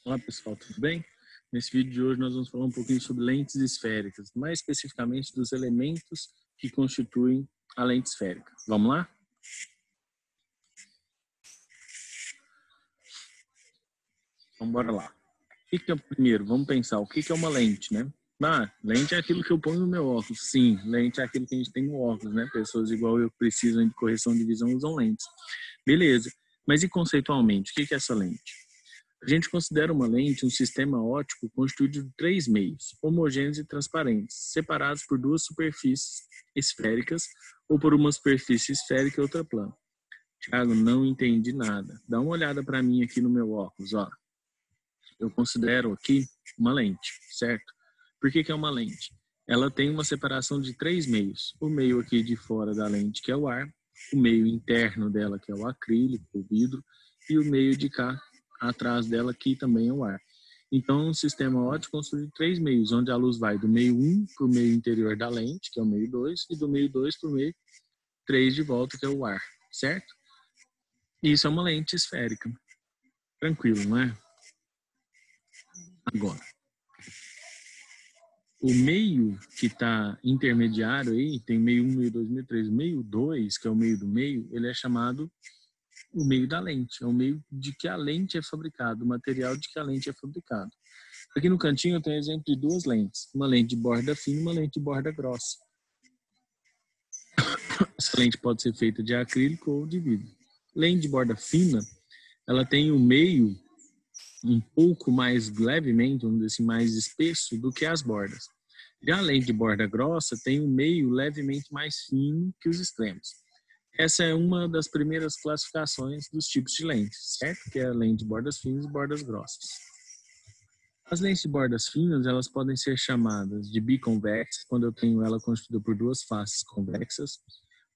Olá pessoal, tudo bem? Nesse vídeo de hoje nós vamos falar um pouquinho sobre lentes esféricas, mais especificamente dos elementos que constituem a lente esférica. Vamos lá? Então bora lá. O que é o primeiro? Vamos pensar, o que é uma lente, né? Lente é aquilo que eu ponho no meu óculos. Sim, lente é aquilo que a gente tem no óculos, né? Pessoas igual eu que precisam de correção de visão usam lentes. Beleza, mas e conceitualmente, o que é essa lente? A gente considera uma lente um sistema óptico constituído de três meios, homogêneos e transparentes, separados por duas superfícies esféricas ou por uma superfície esférica e outra plana. Thiago, não entendi nada. Dá uma olhada para mim aqui no meu óculos, ó. Eu considero aqui uma lente, certo? Por que é uma lente? Ela tem uma separação de três meios. O meio aqui de fora da lente, que é o ar, o meio interno dela, que é o acrílico, o vidro, e o meio de cá, atrás dela, que também é o ar. Então, um sistema óptico constitui de três meios, onde a luz vai do meio 1 para o meio interior da lente, que é o meio 2, e do meio 2 para o meio 3 de volta, que é o ar, certo? Isso é uma lente esférica. Tranquilo, não é? Agora, o meio que está intermediário aí, tem meio 1, meio 2, meio 3, meio 2, que é o meio do meio, ele é chamado o meio da lente, é o meio de que a lente é fabricada, o material de que a lente é fabricada. Aqui no cantinho eu tenho exemplo de duas lentes, uma lente de borda fina e uma lente de borda grossa. Essa lente pode ser feita de acrílico ou de vidro. Lente de borda fina, ela tem o meio um pouco mais levemente, vamos dizer assim, mais espesso do que as bordas. Já a lente de borda grossa tem um meio levemente mais fino que os extremos. Essa é uma das primeiras classificações dos tipos de lentes, certo? Que é a lente de bordas finas e bordas grossas. As lentes de bordas finas, elas podem ser chamadas de biconvexas, quando eu tenho ela constituída por duas faces convexas,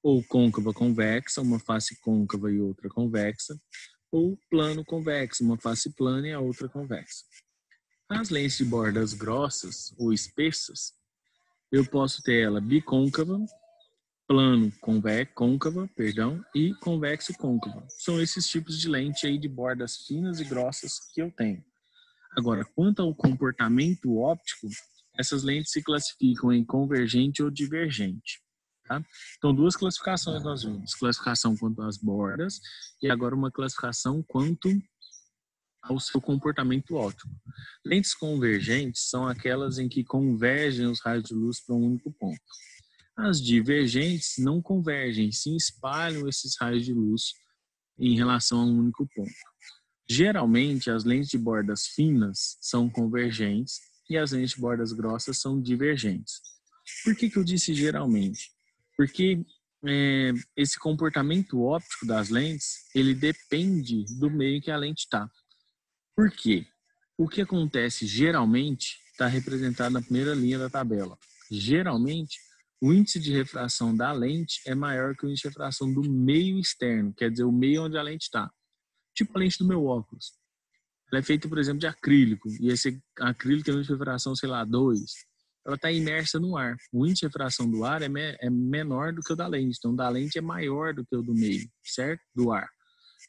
ou côncava-convexa, uma face côncava e outra convexa, ou plano-convexo, uma face plana e a outra convexa. As lentes de bordas grossas ou espessas, eu posso ter ela bicôncava, côncava, e convexo-côncava. São esses tipos de lente aí de bordas finas e grossas que eu tenho. Agora, quanto ao comportamento óptico, essas lentes se classificam em convergente ou divergente. Tá? Então, duas classificações nós vimos. Classificação quanto às bordas e agora uma classificação quanto ao seu comportamento óptico. Lentes convergentes são aquelas em que convergem os raios de luz para um único ponto. As divergentes não convergem, sim espalham esses raios de luz em relação a um único ponto. Geralmente, as lentes de bordas finas são convergentes e as lentes de bordas grossas são divergentes. Por que eu disse geralmente? Porque esse comportamento óptico das lentes, ele depende do meio em que a lente está. Por quê? O que acontece geralmente está representado na primeira linha da tabela. Geralmente, o índice de refração da lente é maior que o índice de refração do meio externo, quer dizer, o meio onde a lente está. Tipo a lente do meu óculos. Ela é feita, por exemplo, de acrílico, e esse acrílico tem um índice de refração, sei lá, 2. Ela está imersa no ar. O índice de refração do ar é menor do que o da lente, então o da lente é maior do que o do meio, certo? Do ar.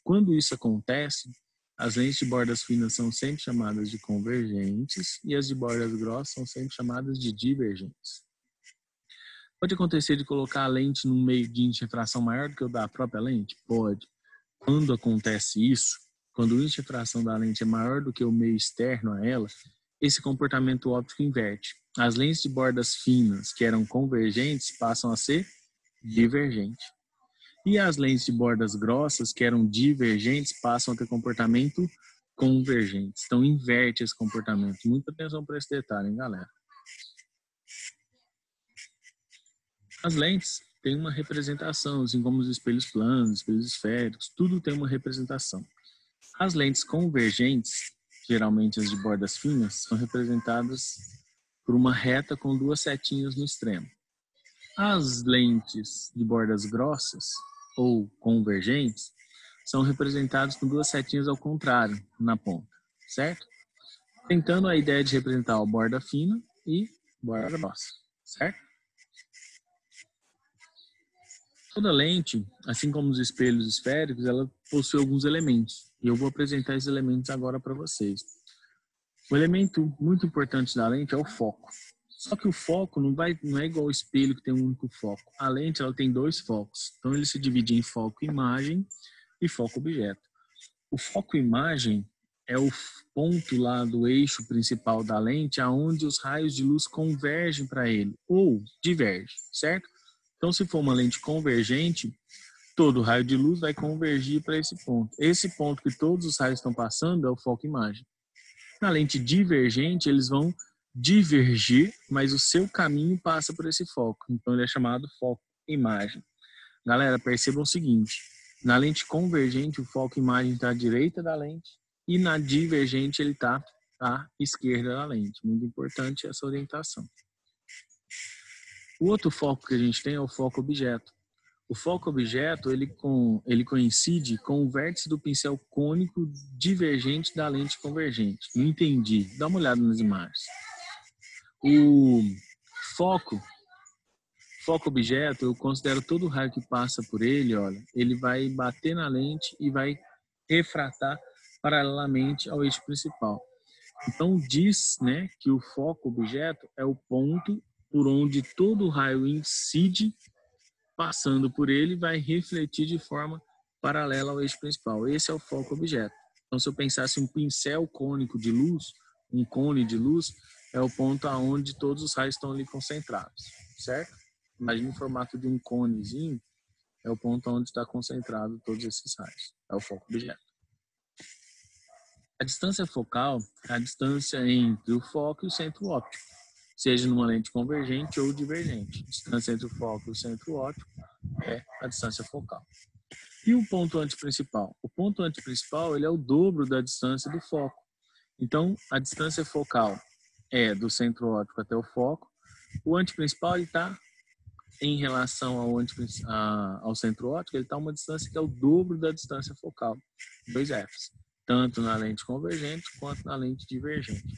Quando isso acontece, as lentes de bordas finas são sempre chamadas de convergentes e as de bordas grossas são sempre chamadas de divergentes. Pode acontecer de colocar a lente num meio de índice de refração maior do que o da própria lente? Pode. Quando acontece isso, quando o índice de refração da lente é maior do que o meio externo a ela, esse comportamento óptico inverte. As lentes de bordas finas, que eram convergentes, passam a ser divergentes. E as lentes de bordas grossas, que eram divergentes, passam a ter comportamento convergente. Então, inverte esse comportamento. Muita atenção para esse detalhe, hein, galera? As lentes têm uma representação, assim como os espelhos planos, espelhos esféricos, tudo tem uma representação. As lentes convergentes, geralmente as de bordas finas, são representadas por uma reta com duas setinhas no extremo. As lentes de bordas grossas, ou convergentes, são representadas com duas setinhas ao contrário, na ponta, certo? Tentando a ideia de representar a borda fina e borda grossa, certo? Toda lente, assim como os espelhos esféricos, ela possui alguns elementos. E eu vou apresentar esses elementos agora para vocês. O elemento muito importante da lente é o foco. Só que o foco não é igual ao espelho que tem um único foco. A lente ela tem dois focos. Então ele se divide em foco imagem e foco objeto. O foco imagem é o ponto lá do eixo principal da lente aonde os raios de luz convergem para ele ou divergem, certo? Então se for uma lente convergente, todo raio de luz vai convergir para esse ponto. Esse ponto que todos os raios estão passando é o foco imagem. Na lente divergente, eles vão divergir, mas o seu caminho passa por esse foco. Então, ele é chamado foco imagem. Galera, percebam o seguinte. Na lente convergente, o foco imagem está à direita da lente e na divergente, ele está à esquerda da lente. Muito importante essa orientação. O outro foco que a gente tem é o foco objeto. O foco objeto, ele coincide com o vértice do pincel cônico divergente da lente convergente. Não entendi. Dá uma olhada nas imagens. O foco objeto, eu considero todo raio que passa por ele, olha, ele vai bater na lente e vai refratar paralelamente ao eixo principal. Então diz, né, que o foco objeto é o ponto por onde todo raio incide, passando por ele, vai refletir de forma paralela ao eixo principal. Esse é o foco objeto. Então, se eu pensasse um pincel cônico de luz, um cone de luz, é o ponto aonde todos os raios estão ali concentrados, certo? Imagine o formato de um conezinho, é o ponto onde está concentrado todos esses raios. É o foco objeto. A distância focal é a distância entre o foco e o centro óptico, seja numa lente convergente ou divergente. A distância entre o foco e o centro óptico é a distância focal. E o ponto antiprincipal? O ponto antiprincipal ele é o dobro da distância do foco. Então, a distância focal é do centro óptico até o foco. O antiprincipal está em relação ao centro óptico, ele está a uma distância que é o dobro da distância focal, 2Fs, tanto na lente convergente quanto na lente divergente.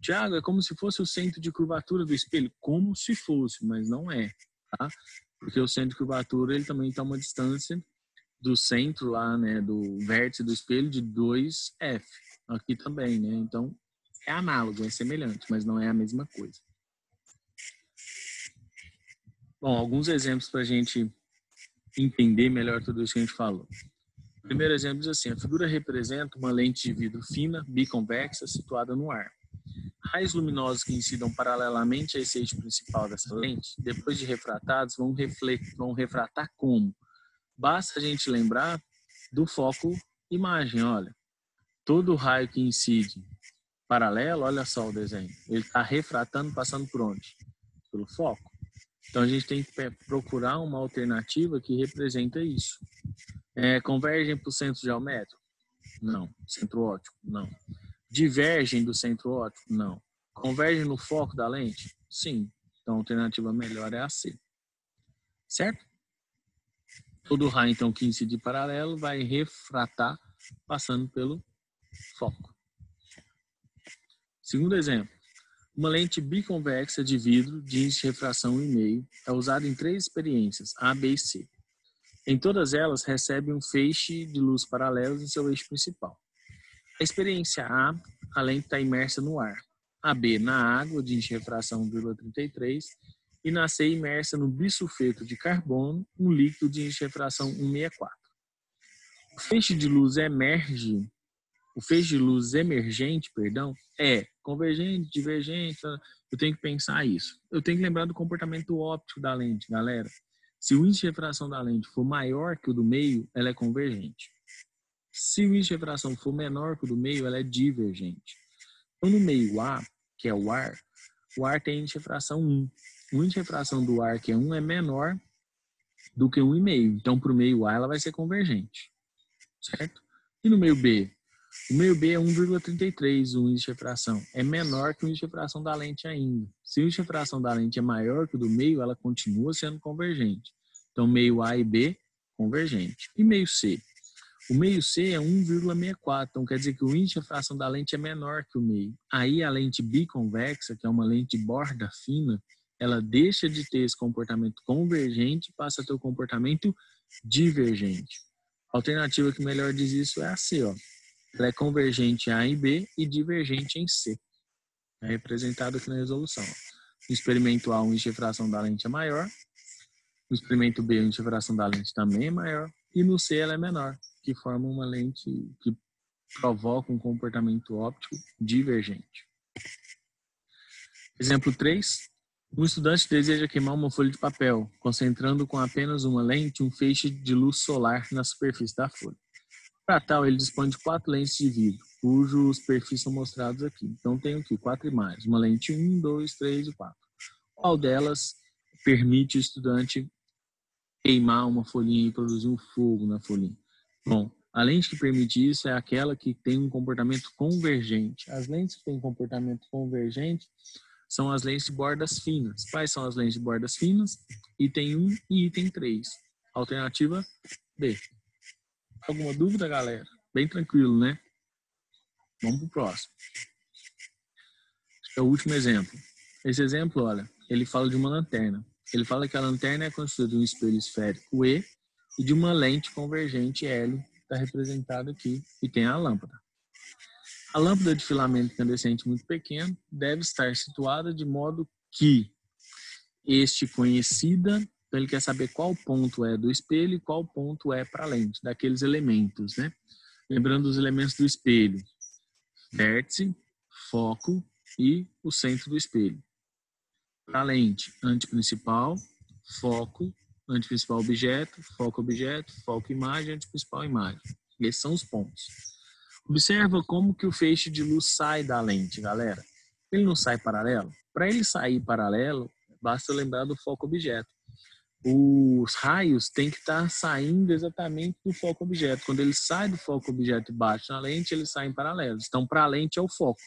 Tiago, é como se fosse o centro de curvatura do espelho? Como se fosse, mas não é, tá? Porque o centro de curvatura ele também está a uma distância do centro lá, né, do vértice do espelho de 2F, aqui também, né? Então, é análogo, é semelhante, mas não é a mesma coisa. Bom, alguns exemplos para a gente entender melhor tudo isso que a gente falou. O primeiro exemplo diz assim, a figura representa uma lente de vidro fina, biconvexa, situada no ar. Raios luminosos que incidam paralelamente a esse eixo principal dessa lente, depois de refratados, vão refratar como? Basta a gente lembrar do foco imagem, olha. Todo raio que incide paralelo, olha só o desenho, ele está refratando, passando por onde? Pelo foco. Então, a gente tem que procurar uma alternativa que representa isso. Convergem para o centro geométrico? Não. Centro óptico? Não. Divergem do centro óptico? Não. Convergem no foco da lente? Sim. Então, a alternativa melhor é a C. Certo? Todo raio, então, que incide paralelo vai refratar passando pelo foco. Segundo exemplo. Uma lente biconvexa de vidro de índice de refração 1,5 é usada em 3 experiências, A, B e C. Em todas elas, recebe um feixe de luz paralelos em seu eixo principal. A experiência A lente está imersa no ar. A B, na água, de índice de refração 1,33. E na C, imersa no bisulfeto de carbono, um líquido de índice de refração 1,64. O feixe de luz emergente, é convergente, divergente, eu tenho que pensar isso. Eu tenho que lembrar do comportamento óptico da lente, galera. Se o índice de refração da lente for maior que o do meio, ela é convergente. Se o índice de refração for menor que o do meio, ela é divergente. Então, no meio A, que é o ar tem índice de refração 1. O índice de refração do ar, que é 1, é menor do que 1,5. Então, para o meio A, ela vai ser convergente. Certo? E no meio B? O meio B é 1,33, o índice de refração. É menor que o índice de refração da lente ainda. Se o índice de refração da lente é maior que o do meio, ela continua sendo convergente. Então, meio A e B, convergente. E meio C? O meio C é 1,64, então quer dizer que o índice de refração da lente é menor que o meio. Aí a lente biconvexa, que é uma lente de borda fina, ela deixa de ter esse comportamento convergente e passa a ter o comportamento divergente. A alternativa que melhor diz isso é a C, ó. Ela é convergente em A em B e divergente em C. É representado aqui na resolução. No experimento A, o índice de refração da lente é maior. No experimento B, o índice de refração da lente também é maior. E no C, ela é menor, que forma uma lente que provoca um comportamento óptico divergente. Exemplo 3. Um estudante deseja queimar uma folha de papel, concentrando com apenas uma lente um feixe de luz solar na superfície da folha. Para tal, ele dispõe de 4 lentes de vidro, cujos perfis são mostrados aqui. Então, tenho aqui 4 imagens, uma lente 1, 2, 3 e 4. Qual delas permite o estudante queimar uma folhinha e produzir um fogo na folhinha? Bom, a lente que permite isso é aquela que tem um comportamento convergente. As lentes que têm comportamento convergente são as lentes de bordas finas. Quais são as lentes de bordas finas? Item 1 e item 3. Alternativa B. Alguma dúvida, galera? Bem tranquilo, né? Vamos pro próximo. É o último exemplo. Esse exemplo, olha, ele fala de uma lanterna. Ele fala que a lanterna é constituída de um espelho esférico E e de uma lente convergente L, está representada aqui, e tem a lâmpada. A lâmpada de filamento incandescente muito pequeno deve estar situada de modo que este conhecida, então ele quer saber qual ponto é do espelho e qual ponto é para a lente, daqueles elementos, né? Lembrando os elementos do espelho: vértice, foco e o centro do espelho. Para a lente, anteprincipal, foco, anteprincipal objeto, foco imagem, anteprincipal imagem. Esses são os pontos. Observa como que o feixe de luz sai da lente, galera. Ele não sai paralelo? Para ele sair paralelo, basta lembrar do foco objeto. Os raios têm que estar saindo exatamente do foco objeto. Quando ele sai do foco objeto e bate na lente, eles saem paralelos. Então, para a lente é o foco.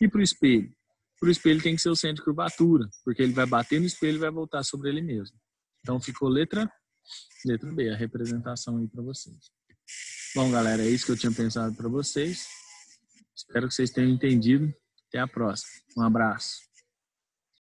E para o espelho? Para o espelho tem que ser o centro de curvatura, porque ele vai bater no espelho e vai voltar sobre ele mesmo. Então, ficou letra B, a representação aí para vocês. Bom, galera, é isso que eu tinha pensado para vocês. Espero que vocês tenham entendido. Até a próxima. Um abraço.